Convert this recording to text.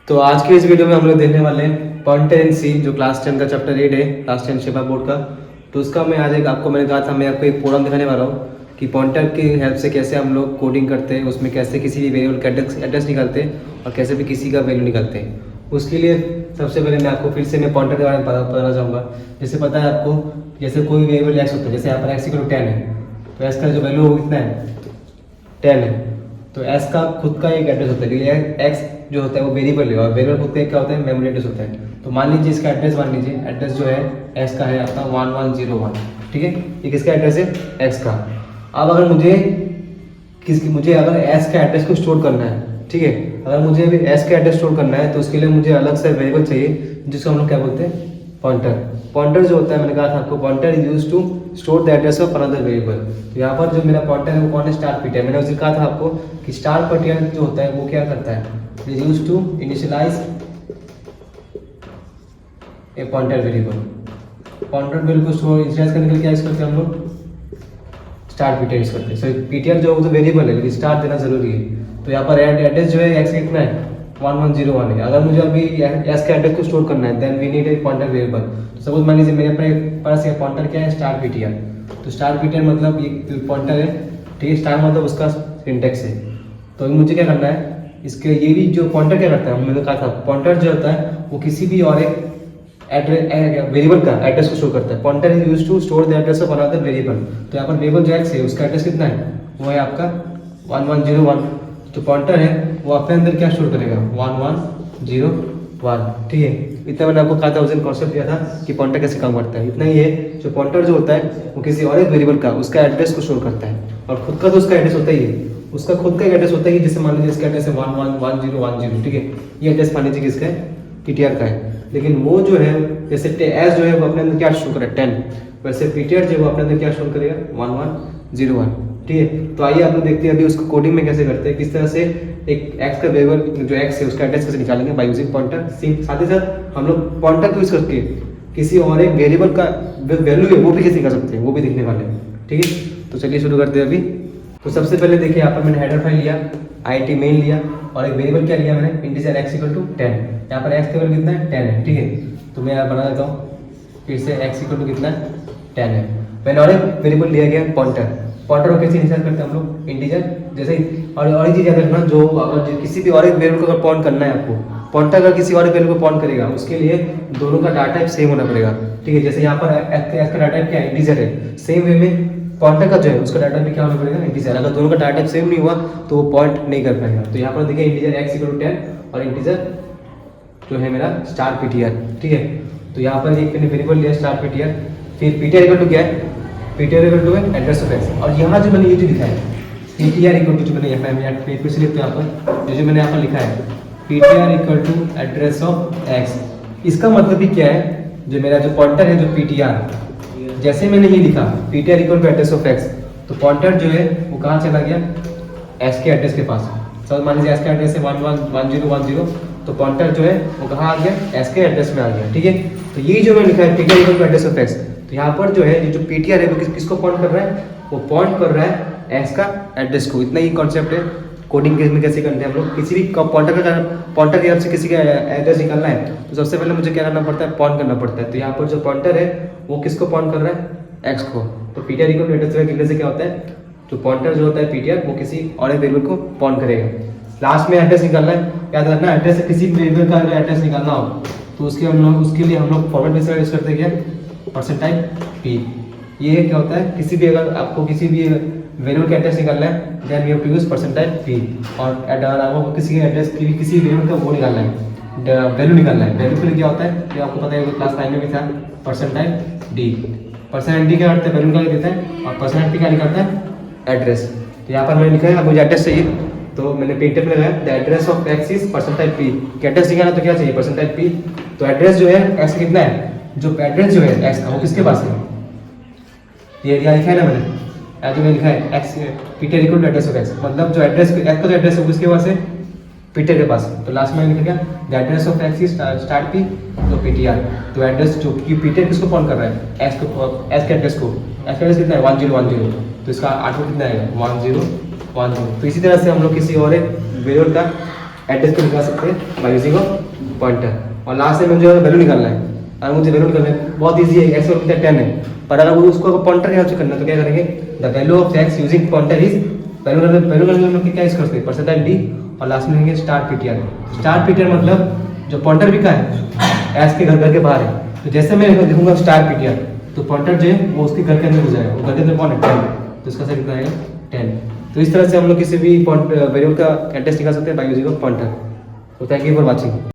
तो आज के इस वीडियो में हम लोग देखने वाले हैं पॉइंटर इन सी, जो क्लास 10 का चैप्टर 8 है, क्लास 10 शेफा बोर्ड का। तो उसका मैं आज मैंने कहा था मैं आपको एक प्रोग्राम दिखाने वाला हूँ कि पॉइंटर की हेल्प से कैसे हम लोग कोडिंग करते हैं, उसमें कैसे किसी भी वेरिएबल का एड्रेस निकालते हैं और कैसे भी किसी का वैल्यू निकालते हैं। उसके लिए सबसे पहले मैं आपको फिर से मैं पॉइंटर के बारे में बताना चाहूँगा। जैसे पता है आपको, जैसे कोई वेरिएबल एक्स होता है, जैसे यहाँ पर एक्स इक्वल 10 है, तो एक्स का जो वैल्यू वो कितना है 10 है। तो एस का खुद का एक एड्रेस होता है कि एक्स जो होता है वो वेरिएबल है और वेरिएबल खुद का क्या होता है मेमोरी एड्रेस होता है। तो मान लीजिए इसका एड्रेस, मान लीजिए एड्रेस जो है एस का है आपका 1101, ठीक है, ये किसका एड्रेस है एक्स का। अब अगर मुझे अगर एस का एड्रेस को स्टोर करना है, ठीक है, अगर मुझे अभी एस का एड्रेस स्टोर करना है तो उसके लिए मुझे अलग से वेरिएबल चाहिए जिसको हम लोग क्या बोलते हैं पॉइंटर। पॉइंटर जो होता है, मैंने कहा था आपको, pointer is use to store the address of another variable. तो यहाँ पर जो मेरा पॉइंटर है वो कौन है, स्टार पीटीआर। मैंने उसे कहा था आपको कि स्टार पीटीआर जो होता है वो क्या करता है, is use to initialize a pointer variable. Pointer variable को स्टोर इनिशियलाइज करने के लिए क्या यूज करते हैं हम लोग, स्टार पीटीआर यूज करते हैं। सो पीटीआर जो तो वेरिएबल है लेकिन स्टार देना जरूरी है। तो यहाँ पर एड्रेस जो है एक्स कितना है 1101 है। अगर मुझे अभी एस के एड्रेस को स्टोर करना है then we need a pointer variable. Suppose मान लीजिए मेरे पास ये पॉइंटर क्या है, स्टार पीटीआर। तो स्टार पीटीआर मतलब ये पॉइंटर है, ठीक है, स्टार मतलब उसका सिंटेक्स है। तो मुझे क्या करना है, इसके ये भी जो पॉइंटर क्या करता है, मैंने कहा था पॉइंटर जो होता है वो किसी भी और एक वेरिएबल का एड्रेस को स्टोर करता है। Pointer is used to store the address of another variable. तो यहाँ पर वेरिएबल जो एक्स है उसका एड्रेस कितना है, वो है आपका 1101। जो पॉइंटर है वो अपने अंदर क्या स्टोर करेगा 1101, ठीक है। इतना मैंने आपको कहा था, उस दिन कॉन्सेप्ट दिया था कि पॉइंटर कैसे काम करता है। इतना ही है, जो पॉइंटर जो होता है वो किसी और एक वेरिएबल का उसका एड्रेस को स्टोर करता है और खुद का तो उसका एड्रेस होता ही है, उसका खुद का एड्रेस होता है। जैसे मान लीजिए इसका एड्रेस है 111010, ठीक है, ये एड्रेस मान लीजिए किसका है, पीटीआर का है। लेकिन वो जो है जैसे एस जो है वो अपने अंदर क्या स्टोर करेगा 10, वैसे पीटीआर जो है वो अपने अंदर क्या स्टोर करेगा 1101, ठीक है। तो आइए आप लोग देखते हैं अभी उसको कोडिंग में कैसे करते हैं, किस तरह से एक एक्स का वेरिएबल जो एक्स है उसका एड्रेस कैसे निकालेंगे बाय यूजिंग पॉइंटर। साथ ही साथ हम लोग पॉइंटर को यूज करके किसी और एक वेरिएबल का वैल्यू है वो भी कैसे निकाल सकते हैं, वो भी देखने वाले हैं, ठीक है। तो चलिए शुरू करते हैं अभी। तो सबसे पहले देखिए यहाँ पर मैंने हेडर फाइल लिया, आईटी मेन लिया और एक वेरिएबल क्या लिया मैंने, इंटीजर एक्स इक्वल टू 10। यहाँ पर एक्स का वैल्यू कितना है 10 है, ठीक है। तो मैं यहाँ बना देता हूँ फिर से एक्स इक्वल टू कितना है 10 है। मैंने और एक वेरिएबल लिया गया पॉइंटर। पॉइंटर को कैसे इनिशियल करते हैं हम लोग, इंटीजर जैसे ही। और एक चीज याद रखना, जो अगर किसी भी और एक वेरिएबल को अगर पॉइंट करना है आपको, पॉइंटर अगर किसी और वेरिएबल को पॉइंट करेगा उसके लिए दोनों का डाटा टाइप सेम होना पड़ेगा, ठीक है। जैसे यहाँ पर एक्स का डाटा टाइप क्या है, इंटीजर है। सेम वे में पॉइंटर का जो है उसका डाटा भी क्या होना पड़ेगा, इंटीजर। अगर दोनों का डाटा टाइप सेम नहीं हुआ तो वो पॉइंट नहीं कर पाएगा। तो यहाँ पर देखिए इंटीजर एक्स इक्वल टू 10 और इंटीजर जो है मेरा स्टार पीटीआर, ठीक है। तो यहाँ पर एक मैंने वेरिएबल लिया स्टार पीटीआर, फिर पीटीआर इक्वल टू क्या है, पीटीआर इक्वल टू है एड्रेस ऑफ एक्स। और यहाँ जो मैंने ये जो लिखा है पीटीआर इक्वल टू, जो मैंने यहाँ पे फिर से लिखते हैं यहाँ पर जो मैंने यहाँ पर लिखा है PTR equal to address of x. इसका मतलब भी क्या है, जो मेरा जो पॉइंटर है जो पीटीआर, जैसे मैंने ये लिखा PTR equal to address of x, तो पॉइंटर जो है वो कहाँ चला गया, एक्स के एड्रेस के पास। सब मान लीजिए एक्स का एड्रेस है 111010, तो पॉइंटर जो है वो कहाँ आ गया, एस के एड्रेस में आ गया, ठीक है। तो ये जो मैं लिखा है PTR equal to address of x, तो यहाँ पर जो है ये जो पीटीआर है वो किसको पॉइंट कर रहा है, वो पॉइंट कर रहा है एस का एड्रेस को। इतना ही कॉन्सेप्ट है। कोडिंग में कैसे करते हैं हम लोग, किसी भी पॉइंटर की हेल्प से किसी का एड्रेस निकालना है तो सबसे पहले मुझे क्या करना पड़ता है, पॉइंट करना पड़ता है। तो यहाँ पर जो पॉइंटर है वो किसको पॉइंट कर रहा है, एक्स को। तो PTR equal to address of x से क्या होता है, जो पॉइंटर जो होता है पीटीआर वो किसी और एक वेरिएबल को पॉइंट करेगा। लास्ट में एड्रेस निकालना है, याद रखना एड्रेस से किसी वेरिएबल का एड्रेस निकालना हो तो उसके लिए हम लोग फॉर्मेट मेथड यूज करते हैं क्या, परसेंटाइल पी। ये क्या होता है, किसी भी अगर आपको किसी भी वेरिएबल का एड्रेस निकालना है then we have to use percentile p. और आपको किसी के एड्रेस की किसी वेरिएबल का वो निकालना है, वैल्यू निकालना है। वैल्यू के लिए क्या होता है, ये आपको पता है क्लास 9 में भी था, परसेंटाइल डी। परसेंटाइल डी क्या करता है, वैल्यू निकाल देता है, और परसेंटाइल पी क्या निकालता है, एड्रेस। तो यहाँ पर मैंने लिखा है, अब मुझे एड्रेस चाहिए तो मैंने पेंटर में लगाया the address of x is percentile P. Address निकालना तो क्या चाहिए, परसेंटाइल पी। तो एड्रेस जो है एक्स का कितना है, जो एड्रेस जो है एक्स का वो किसके पास है, ये लिखा है ना मैंने, जो मैंने लिखा है x PTR equal to address of x, मतलब जो एड्रेस एक्स का जो एड्रेस है वो किसके पास है, पीटीआर के पास। तो लास्ट में लिखा क्या, the address of x is start P तो पीटीआर। तो एड्रेस जो पीटीआर किसको पॉइंट कर रहा है, एक्स के एड्रेस को। एक्स का एड्रेस कितना है 1010, तो इसका आउटपुट कितना आएगा 1010। तो इसी तरह से हम लोग किसी और एक वेरिएबल का एड्रेस को निकाल सकते हैं बाय यूजिंग पॉइंटर। और लास्ट में मुझे वैल्यू निकालना है, और मुझे वैल्यू निकालना है बहुत ईजी है, एक्स और 10 है, पर अगर वो उसको पॉइंटर के हेल्प से करना है तो क्या करेंगे, the value of x using pointer is value करने में क्या यूज करते हैं, परसेंटाइल डी, और लास्ट में लेंगे स्टार पीटीआर। स्टार पीटीआर मतलब जो पॉइंटर भी का है एक्स के घर के बाहर है, तो जैसे मैं लिखूंगा स्टार पीटीआर तो पॉइंटर जो है वो उसके घर के अंदर हो जाएगा, वो घर के अंदर कौन है 10, तो इसका सही कितना आएगा 10। तो इस तरह से हम लोग किसी भी वेरिएबल का एड्रेस निकाल सकते हैं बाय यूजिंग ऑफ पॉइंटर। तो थैंक यू फॉर वाचिंग।